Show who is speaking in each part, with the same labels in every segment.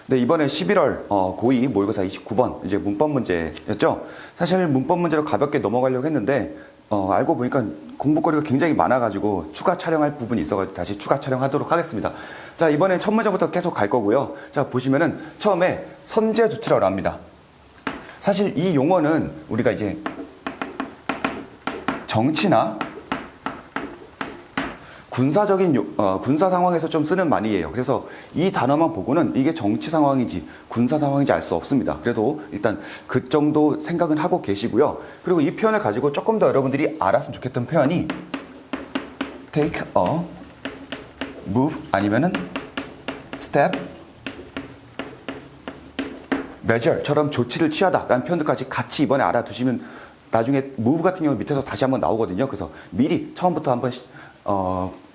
Speaker 1: 네, 이번에 11월 고2 모의고사 29번 이제 문법 문제였죠. 사실 문법 문제로 가볍게 넘어가려고 했는데 알고 보니까 공부거리가 굉장히 많아가지고 추가 촬영할 부분이 있어가지고 다시 추가 촬영하도록 하겠습니다. 자, 이번엔 첫 문제부터 계속 갈 거고요. 자, 보시면은 처음에 선제 조치라고 합니다. 사실 이 용어는 우리가 이제 정치나 군사 상황에서 좀 쓰는 말이에요. 그래서 이 단어만 보고는 이게 정치 상황인지 군사 상황인지 알 수 없습니다. 그래도 일단 그 정도 생각은 하고 계시고요. 그리고 이 표현을 가지고 조금 더 여러분들이 알았으면 좋겠던 표현이 take a move 아니면은 step measure처럼 조치를 취하다라는 표현들까지 같이 이번에 알아두시면 나중에 move 같은 경우 밑에서 다시 한번 나오거든요. 그래서 미리 처음부터 한번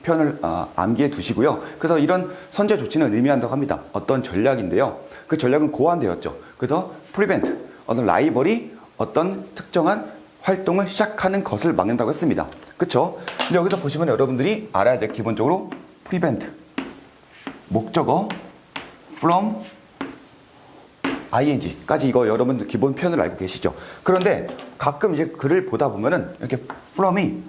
Speaker 1: 표현을 암기해 두시고요. 그래서 이런 선제 조치는 의미한다고 합니다. 어떤 전략인데요. 그 전략은 고안되었죠. 그래서 prevent, 어떤 라이벌이 어떤 특정한 활동을 시작하는 것을 막는다고 했습니다. 그쵸? 근데 여기서 보시면 여러분들이 알아야 될 기본적으로 prevent, 목적어, from, ing까지 이거 여러분들 기본 표현을 알고 계시죠? 그런데 가끔 이제 글을 보다 보면은 이렇게 from이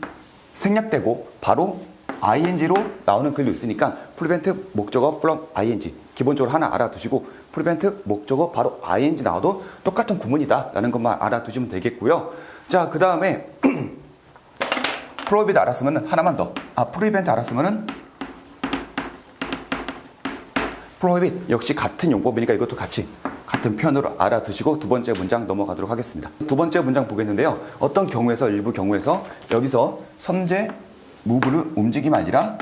Speaker 1: 생략되고 바로 ing로 나오는 글도 있으니까 prevent 목적어 from ing 기본적으로 하나 알아두시고 prevent 목적어 바로 ing 나와도 똑같은 구문이다 라는 것만 알아두시면 되겠고요. 자, 그 다음에 prohibit 알았으면 하나만 더 prevent 알았으면은 prohibit 역시 같은 용법이니까 이것도 같은 표현으로 알아두시고 두 번째 문장 넘어가도록 하겠습니다. 두 번째 문장 보겠는데요. 어떤 경우에서 일부 경우에서 여기서 선제 무브를 움직임이 아니라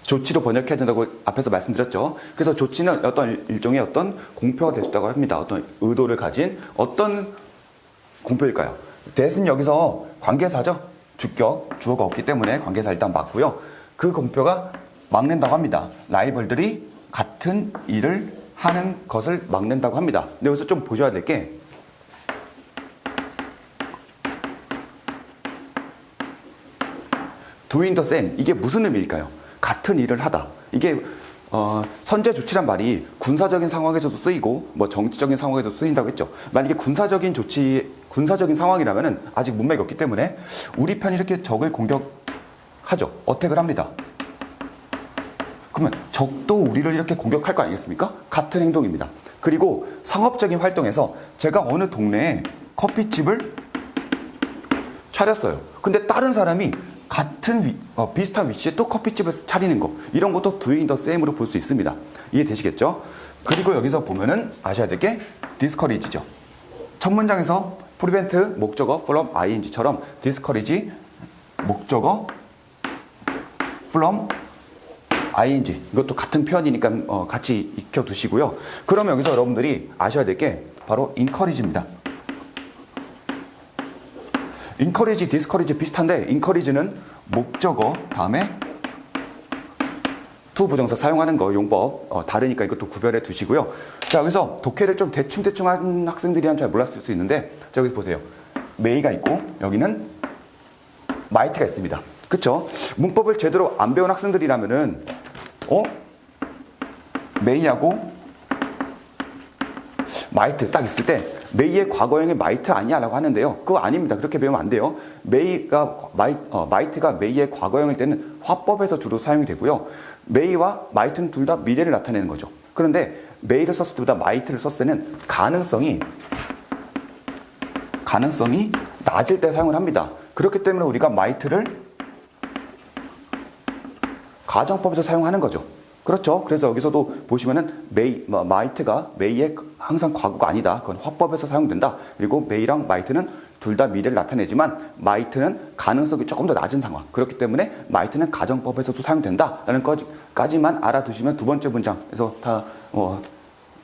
Speaker 1: 조치로 번역해야 된다고 앞에서 말씀드렸죠. 그래서 조치는 어떤 일종의 어떤 공표가 될 수 있다고 합니다. 어떤 의도를 가진 어떤 공표일까요? that은 여기서 관계사죠. 주격, 주어가 없기 때문에 관계사 일단 맞고요. 그 공표가 막는다고 합니다. 라이벌들이 같은 일을 하는 것을 막는다고 합니다. 근데 여기서 좀 보셔야 될 게 doing the same 이게 무슨 의미일까요? 같은 일을 하다. 이게 선제 조치란 말이 군사적인 상황에서도 쓰이고 뭐 정치적인 상황에서도 쓰인다고 했죠. 만약에 군사적인 상황이라면은 아직 문맥이 없기 때문에 우리 편이 이렇게 적을 공격하죠. 어택을 합니다. 그러면 적도 우리를 이렇게 공격할 거 아니겠습니까? 같은 행동입니다. 그리고 상업적인 활동에서 제가 어느 동네에 커피집을 차렸어요. 근데 다른 사람이 같은 비슷한 위치에 또 커피집을 차리는 거 이런 것도 doing the same으로 볼 수 있습니다. 이해되시겠죠? 그리고 여기서 보면은 아셔야 될 게 discourage죠. 첫 문장에서 prevent 목적어 from ing처럼 discourage 목적어 from ing 이것도 같은 표현이니까 같이 익혀두시고요. 그러면 여기서 여러분들이 아셔야 될 게 바로 encourage입니다. encourage, discourage 비슷한데 encourage는 목적어 다음에 to 부정사 사용하는 거 용법 다르니까 이것도 구별해 두시고요. 자, 여기서 독해를 좀 대충 한 학생들이라면 잘 몰랐을 수 있는데 자, 여기 보세요. may가 있고 여기는 might가 있습니다. 그쵸? 문법을 제대로 안 배운 학생들이라면은 may하고 might 딱 있을 때 may의 과거형이 might 아니야 라고 하는데요. 그거 아닙니다. 그렇게 배우면 안 돼요. might가 may의 과거형일 때는 화법에서 주로 사용이 되고요. may와 might는 둘 다 미래를 나타내는 거죠. 그런데 may를 썼을 때보다 might를 썼을 때는 가능성이 낮을 때 사용을 합니다. 그렇기 때문에 우리가 might를 가정법에서 사용하는 거죠. 그렇죠. 그래서 여기서도 보시면은 might가 may의 항상 과거가 아니다. 그건 화법에서 사용된다. 그리고 may랑 might는 둘 다 미래를 나타내지만 might는 가능성이 조금 더 낮은 상황. 그렇기 때문에 might는 가정법에서도 사용된다라는 것까지만 알아두시면 두 번째 문장에서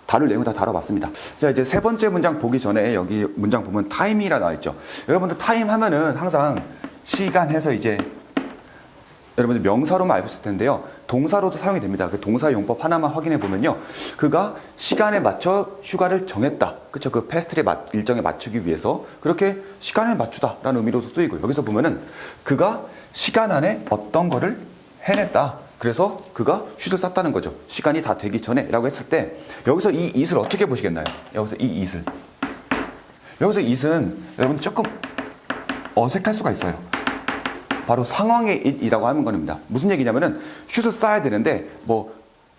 Speaker 1: 다룰 내용 다 다뤄봤습니다. 자, 이제 세 번째 문장 보기 전에 여기 문장 보면 time이라 나와 있죠. 여러분들 time 하면은 항상 시간 해서 이제 여러분들 명사로만 알고 있을 텐데요. 동사로도 사용이 됩니다. 그 동사 용법 하나만 확인해 보면요. 그가 시간에 맞춰 휴가를 정했다. 그쵸? 그 페스티벌 일정에 맞추기 위해서 그렇게 시간을 맞추다 라는 의미로도 쓰이고 여기서 보면은 그가 시간 안에 어떤 거를 해냈다. 그래서 그가 슛을 쐈다는 거죠. 시간이 다 되기 전에 라고 했을 때 여기서 이 it을 어떻게 보시겠나요? 여기서 이 it을. 여기서 it은 여러분 조금 어색할 수가 있어요. 바로 상황의 it이라고 하는 겁니다. 무슨 얘기냐면은 슛을 쏴야 되는데 뭐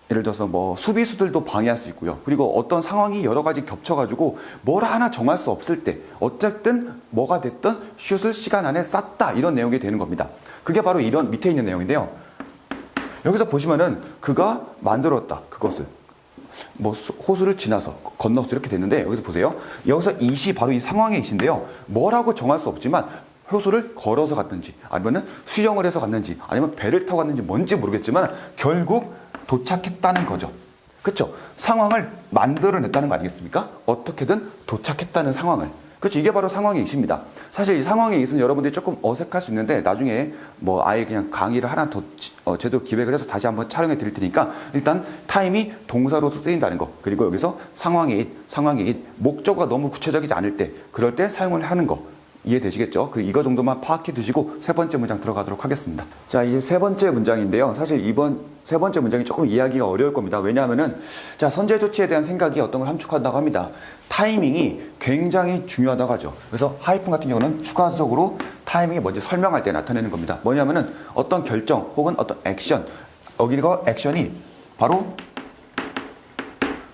Speaker 1: 예를 들어서 뭐 수비수들도 방해할 수 있고요. 그리고 어떤 상황이 여러 가지 겹쳐가지고 뭘 하나 정할 수 없을 때 어쨌든 뭐가 됐든 슛을 시간 안에 쐈다 이런 내용이 되는 겁니다. 그게 바로 이런 밑에 있는 내용인데요. 여기서 보시면은 그가 만들었다 그것을 뭐 호수를 지나서 건너서 이렇게 됐는데 여기서 보세요. 여기서 it이 바로 이 상황의 it인데요. 뭐라고 정할 수 없지만 호수를 걸어서 갔는지 아니면은 수영을 해서 갔는지 아니면 배를 타고 갔는지 뭔지 모르겠지만 결국 도착했다는 거죠. 그렇죠? 상황을 만들어냈다는 거 아니겠습니까? 어떻게든 도착했다는 상황을. 그렇죠? 이게 바로 상황의 it입니다. 사실 이 상황의 it은 여러분들이 조금 어색할 수 있는데 나중에 뭐 아예 그냥 강의를 하나 더 제대로 기획을 해서 다시 한번 촬영해 드릴 테니까 일단 타임이 동사로서 쓰인다는 거 그리고 여기서 상황의 it, 목적어가 너무 구체적이지 않을 때 그럴 때 사용을 하는 거 이해되시겠죠? 이거 정도만 파악해 두시고 세 번째 문장 들어가도록 하겠습니다. 자, 이제 세 번째 문장인데요. 사실 이번 세 번째 문장이 조금 이해하기가 어려울 겁니다. 왜냐하면은, 자, 선제 조치에 대한 생각이 어떤 걸 함축한다고 합니다. 타이밍이 굉장히 중요하다고 하죠. 그래서 하이픈 같은 경우는 추가적으로 타이밍이 먼저 설명할 때 나타내는 겁니다. 뭐냐면은 어떤 결정 혹은 어떤 액션, 여기가 액션이 바로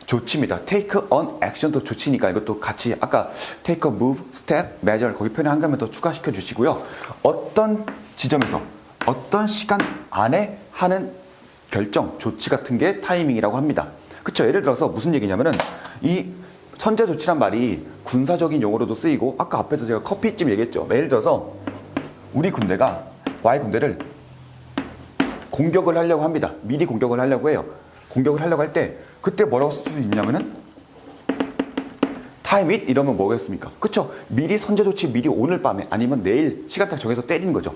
Speaker 1: 조치입니다. take an action도 조치니까 이것도 같이 아까 take a move, step, measure 거기 표현 한 가면 더 추가시켜 주시고요. 어떤 지점에서 어떤 시간 안에 하는 결정, 조치 같은 게 타이밍이라고 합니다. 그쵸? 예를 들어서 무슨 얘기냐면은 이 선제 조치란 말이 군사적인 용어로도 쓰이고 아까 앞에서 제가 커피집 얘기했죠. 예를 들어서 우리 군대가 Y 군대를 공격을 하려고 합니다. 미리 공격을 하려고 해요. 공격을 하려고 할 때 그때 뭐라고 쓸 수 있냐면은 time it 이러면 뭐겠습니까? 그쵸? 미리 선제 조치 미리 오늘 밤에 아니면 내일 시간 딱 정해서 때리는 거죠.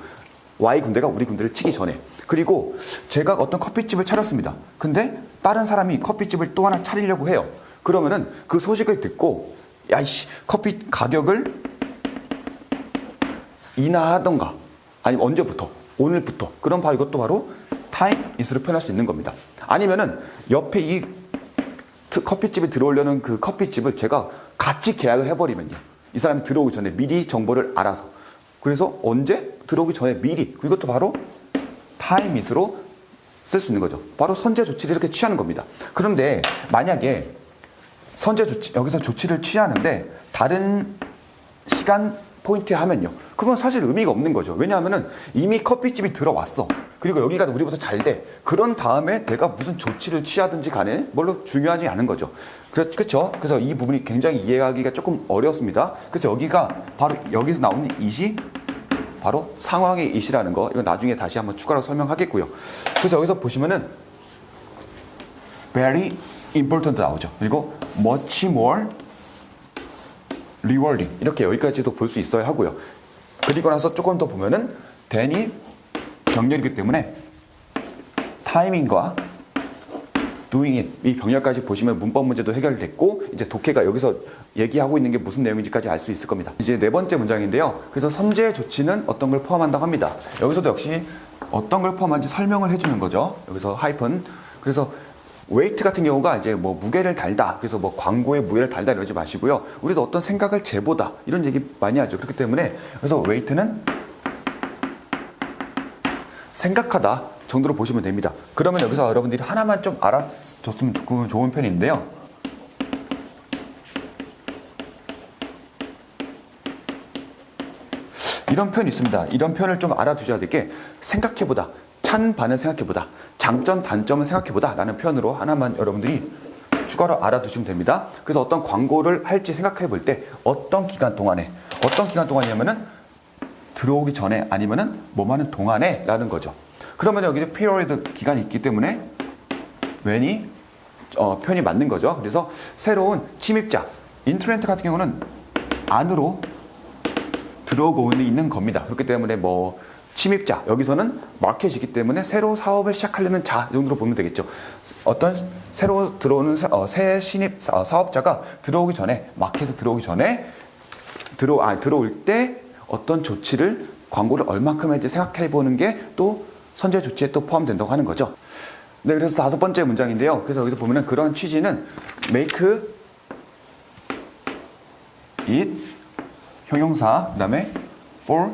Speaker 1: Y 군대가 우리 군대를 치기 전에. 그리고 제가 어떤 커피집을 차렸습니다. 근데 다른 사람이 커피집을 또 하나 차리려고 해요. 그러면은 그 소식을 듣고 야이씨 커피 가격을 인하하던가 아니면 언제부터 오늘부터 그럼 바로 이것도 바로 time it으로 표현할 수 있는 겁니다. 아니면은 옆에 이 커피집에 들어오려는 그 커피집을 제가 같이 계약을 해버리면요. 이 사람이 들어오기 전에 미리 정보를 알아서. 그래서 언제? 들어오기 전에 미리. 이것도 바로 time it으로 쓸 수 있는 거죠. 바로 선제 조치를 이렇게 취하는 겁니다. 그런데 만약에 선제 조치, 여기서 조치를 취하는데 다른 시간 포인트에 하면요. 그건 사실 의미가 없는 거죠. 왜냐하면은 이미 커피집이 들어왔어. 그리고 여기가 우리보다 잘 돼. 그런 다음에 내가 무슨 조치를 취하든지 간에 별로 중요하지 않은 거죠. 그렇죠? 그래서 이 부분이 굉장히 이해하기가 조금 어렵습니다. 그래서 여기가 바로 여기서 나오는 it이 바로 상황의 it이라는 거. 이건 나중에 다시 한번 추가로 설명하겠고요. 그래서 여기서 보시면은 very important 나오죠. 그리고 much more rewarding 이렇게 여기까지도 볼 수 있어야 하고요. 그리고 나서 조금 더 보면은 then이 병렬이기 때문에 타이밍과 doing it 이 병렬까지 보시면 문법 문제도 해결됐고 이제 독해가 여기서 얘기하고 있는 게 무슨 내용인지까지 알 수 있을 겁니다. 이제 네 번째 문장인데요. 그래서 선제 조치는 어떤 걸 포함한다고 합니다. 여기서도 역시 어떤 걸 포함한지 설명을 해주는 거죠. 여기서 하이픈. 그래서 웨이트 같은 경우가 이제 뭐 무게를 달다. 그래서 뭐 광고에 무게를 달다 이러지 마시고요. 우리도 어떤 생각을 재보다. 이런 얘기 많이 하죠. 그렇기 때문에 그래서 웨이트는 생각하다 정도로 보시면 됩니다. 그러면 여기서 여러분들이 하나만 좀 알아줬으면 좋은 편인데요. 이런 표현이 있습니다. 이런 표현을 좀 알아두셔야 될 게 생각해보다. 찬반을 생각해보다, 장점, 단점을 생각해보다 라는 표현으로 하나만 여러분들이 추가로 알아두시면 됩니다. 그래서 어떤 광고를 할지 생각해볼 때 어떤 기간 동안이냐면은 들어오기 전에 아니면은 뭐하는 동안에 라는 거죠. 그러면 여기 period 기간이 있기 때문에 when이 표현이 맞는 거죠. 그래서 새로운 침입자, 인트렌트 같은 경우는 안으로 들어오고 있는 겁니다. 그렇기 때문에 뭐 침입자, 여기서는 마켓이기 때문에 새로 사업을 시작하려는 자 정도로 보면 되겠죠. 어떤 새로 들어오는 새 신입 사업자가 들어오기 전에, 마켓에 들어오기 전에 들어올 때 어떤 조치를 광고를 얼마큼 할지 생각해 보는 게 또 선제 조치에 또 포함된다고 하는 거죠. 네, 그래서 다섯 번째 문장인데요. 그래서 여기서 보면은 그런 취지는 make it 형용사, 그 다음에 for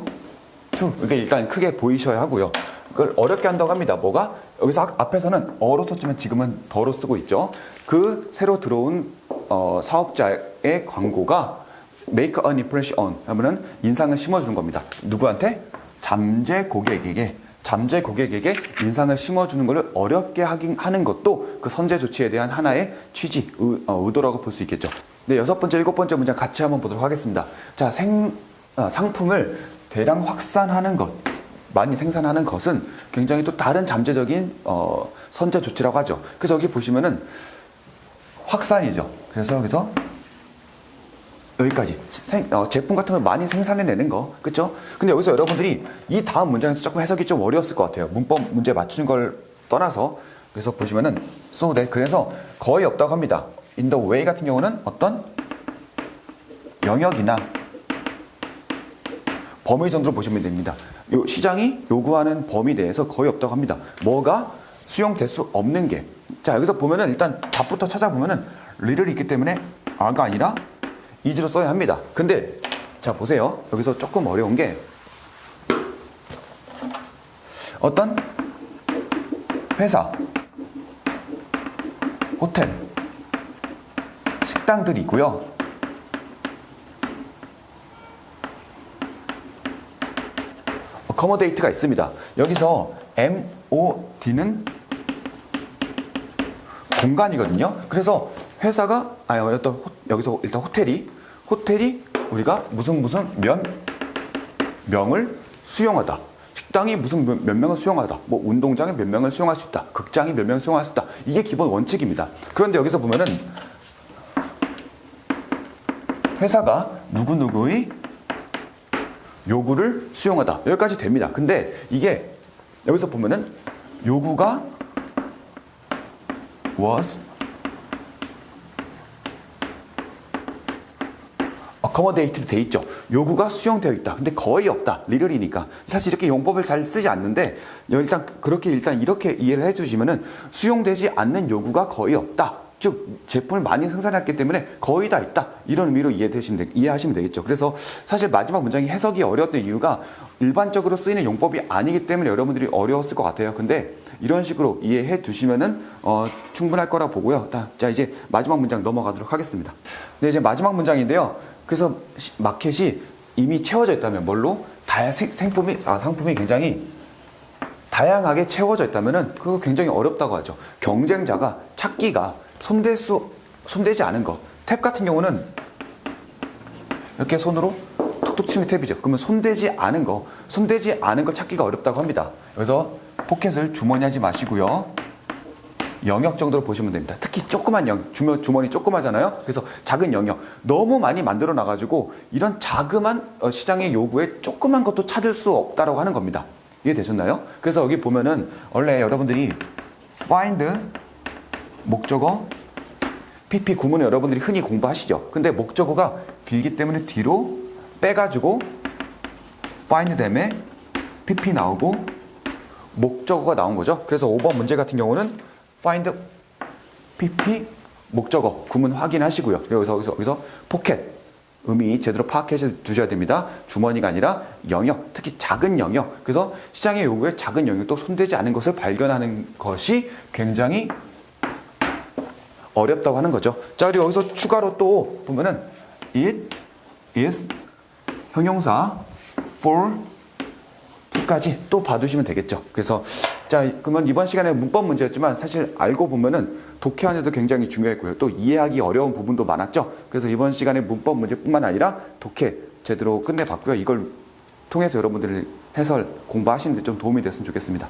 Speaker 1: to. 그러니까 일단 크게 보이셔야 하고요. 그걸 어렵게 한다고 합니다. 뭐가? 여기서 앞에서는 어로 썼지만 지금은 더로 쓰고 있죠. 그 새로 들어온 사업자의 광고가 make an impression 하면은 인상을 심어주는 겁니다. 누구한테? 잠재 고객에게 인상을 심어주는 것을 어렵게 하는 것도 그 선제 조치에 대한 하나의 취지, 의도라고 볼 수 있겠죠. 네, 여섯 번째, 일곱 번째 문장 같이 한번 보도록 하겠습니다. 자, 상품을 대량 확산하는 것, 많이 생산하는 것은 굉장히 또 다른 잠재적인 선제 조치라고 하죠. 그래서 여기 보시면은 확산이죠. 그래서 여기서 여기까지 제품 같은 걸 많이 생산해내는 거, 그렇죠? 근데 여기서 여러분들이 이 다음 문장에서 조금 해석이 좀 어려웠을 것 같아요. 문법 문제 맞추는 걸 떠나서. 그래서 보시면은 so that, 그래서 거의 없다고 합니다. in the way 같은 경우는 어떤 영역이나 범위 정도로 보시면 됩니다. 요 시장이 요구하는 범위 내에서 거의 없다고 합니다. 뭐가 수용될 수 없는 게. 자, 여기서 보면은 일단 답부터 찾아보면은 little이 있기 때문에 are가 아니라 is로 써야 합니다. 근데 자, 보세요. 여기서 조금 어려운 게 어떤 회사, 호텔, 식당들이 있고요. accommodate가 있습니다. 여기서 MOD는 공간이거든요. 그래서 회사가 여기서 일단 호텔이 우리가 무슨 명을 수용하다. 식당이 무슨 몇 명을 수용하다. 뭐 운동장에 몇 명을 수용할 수 있다. 극장이 몇 명을 수용할 수 있다. 이게 기본 원칙입니다. 그런데 여기서 보면은 회사가 누구누구의 요구를 수용하다. 여기까지 됩니다. 근데 이게 여기서 보면은 요구가 was accommodated 돼 있죠. 요구가 수용되어 있다. 근데 거의 없다. little이니까. 사실 이렇게 용법을 잘 쓰지 않는데 일단 이렇게 이해를 해주시면은 수용되지 않는 요구가 거의 없다. 즉 제품을 많이 생산했기 때문에 거의 다 있다. 이런 의미로 이해하시면 되겠죠. 그래서 사실 마지막 문장이 해석이 어려웠던 이유가 일반적으로 쓰이는 용법이 아니기 때문에 여러분들이 어려웠을 것 같아요. 근데 이런 식으로 이해해 두시면은 충분할 거라 보고요. 자, 이제 마지막 문장 넘어가도록 하겠습니다. 네, 이제 마지막 문장인데요. 그래서 마켓이 이미 채워져 있다면 뭘로? 상품이 굉장히 다양하게 채워져 있다면은 그거 굉장히 어렵다고 하죠. 경쟁자가 찾기가 손대지 않은 거. 탭 같은 경우는 이렇게 손으로 툭툭 치는 게 탭이죠. 그러면 손대지 않은 거 찾기가 어렵다고 합니다. 그래서 포켓을 주머니 하지 마시고요. 영역 정도로 보시면 됩니다. 특히 조그만 주머니 조그마잖아요. 그래서 작은 영역. 너무 많이 만들어 놔가지고 이런 자그만 시장의 요구에 조그만 것도 찾을 수 없다라고 하는 겁니다. 이해되셨나요? 그래서 여기 보면은 원래 여러분들이 find 목적어 PP 구문을 여러분들이 흔히 공부하시죠. 근데 목적어가 길기 때문에 뒤로 빼가지고 find 다음에 PP 나오고 목적어가 나온 거죠. 그래서 5번 문제 같은 경우는 find PP 목적어 구문 확인하시고요. 여기서 포켓 의미 제대로 파악해 두셔야 됩니다. 주머니가 아니라 영역, 특히 작은 영역. 그래서 시장의 요구에 작은 영역도 손대지 않은 것을 발견하는 것이 굉장히 어렵다고 하는 거죠. 자, 그리고 여기서 추가로 또 보면은 it is 형용사 for to까지 또 봐두시면 되겠죠. 그래서 자, 그러면 이번 시간에 문법 문제였지만 사실 알고 보면은 독해하는데도 굉장히 중요했고요. 또 이해하기 어려운 부분도 많았죠. 그래서 이번 시간에 문법 문제뿐만 아니라 독해 제대로 끝내봤고요. 이걸 통해서 여러분들이 해설 공부하시는데 좀 도움이 됐으면 좋겠습니다.